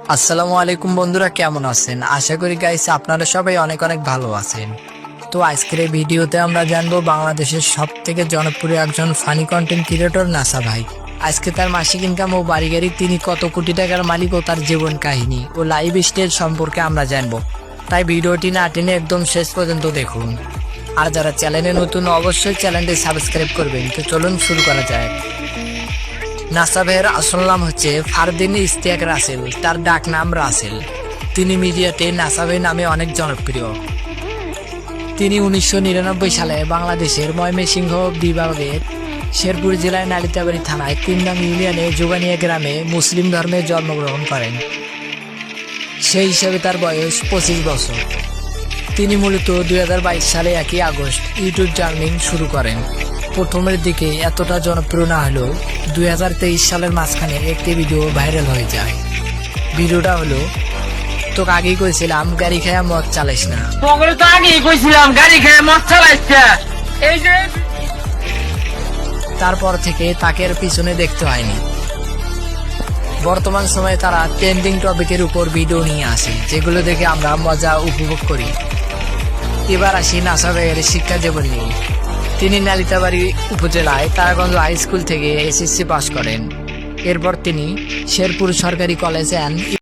আসসালামু আলাইকুম বন্ধুরা, কেমন আছেন? আশা করি গাইস আপনারা সবাই অনেক অনেক ভালো আছেন। তো আজকের এই ভিডিওতে আমরা জানবো বাংলাদেশের সব থেকে জনপ্রিয় একজন ফানি কন্টেন্ট ক্রিয়েটর নাসা ভাই। আজকে তার মাসিক ইনকাম ও বাড়ি গাড়ি, তিনি কত কোটি টাকার মালিক ও তার জীবন কাহিনী ও লাইভ স্টাইল সম্পর্কে আমরা জানবো। তাই ভিডিওটি না টেনে একদম শেষ পর্যন্ত দেখুন। আর যারা চ্যানেলে নতুন অবশ্যই চ্যানেলটি সাবস্ক্রাইব করবেন। তো চলুন শুরু করা যায়। নাসা ভাইয়ের আসল নাম হচ্ছে ফারদিন ইশতিয়াক রাসেল, তার ডাক নাম রাসেল। তিনি মিডিয়াতে নাসা ভাই নামে অনেক জনপ্রিয়। তিনি 1999 সালে বাংলাদেশের ময়মনসিংহ বিভাগের শেরপুর জেলার নালিতাবাড়ি থানায় 3 নং ইউনিয়নে যোগানিয়া গ্রামে মুসলিম ধর্মে জন্মগ্রহণ করেন। সেই হিসেবে তার বয়স 25 বছর। তিনি মূলত 2022 সালে 1 আগস্ট ইউটিউব জার্নি শুরু করেন। প্রথমের দিকে এতটা জনপ্রিয় না হলেও 2023 সালের মাঝখানে একটি ভিডিও ভাইরাল হয়ে যায়। ভিডিওটা হলো, তোকে আগেই কইছিলাম গাড়ি খেয়ে মদ চালাইস না। তোকে তো আগেই কইছিলাম গাড়ি খেয়ে মদ চালাইস না। এই যে তারপর থেকে তাকে আর পিছনে দেখতে হয়নি। বর্তমান সময়ে তারা ট্রেন্ডিং টপিকের উপর ভিডিও নিয়ে আসে, যেগুলো দেখে আমরা মজা উপভোগ করি। এবার আসি নাসা ভাইয়ের শিক্ষা জীবন নিয়ে। তিনি নালিতাবাড়ি উপজেলায় তারাগঞ্জ হাই স্কুল থেকে এসএসসি পাস করেন। এরপর তিনি শেরপুর সরকারি কলেজ অ্যান্ড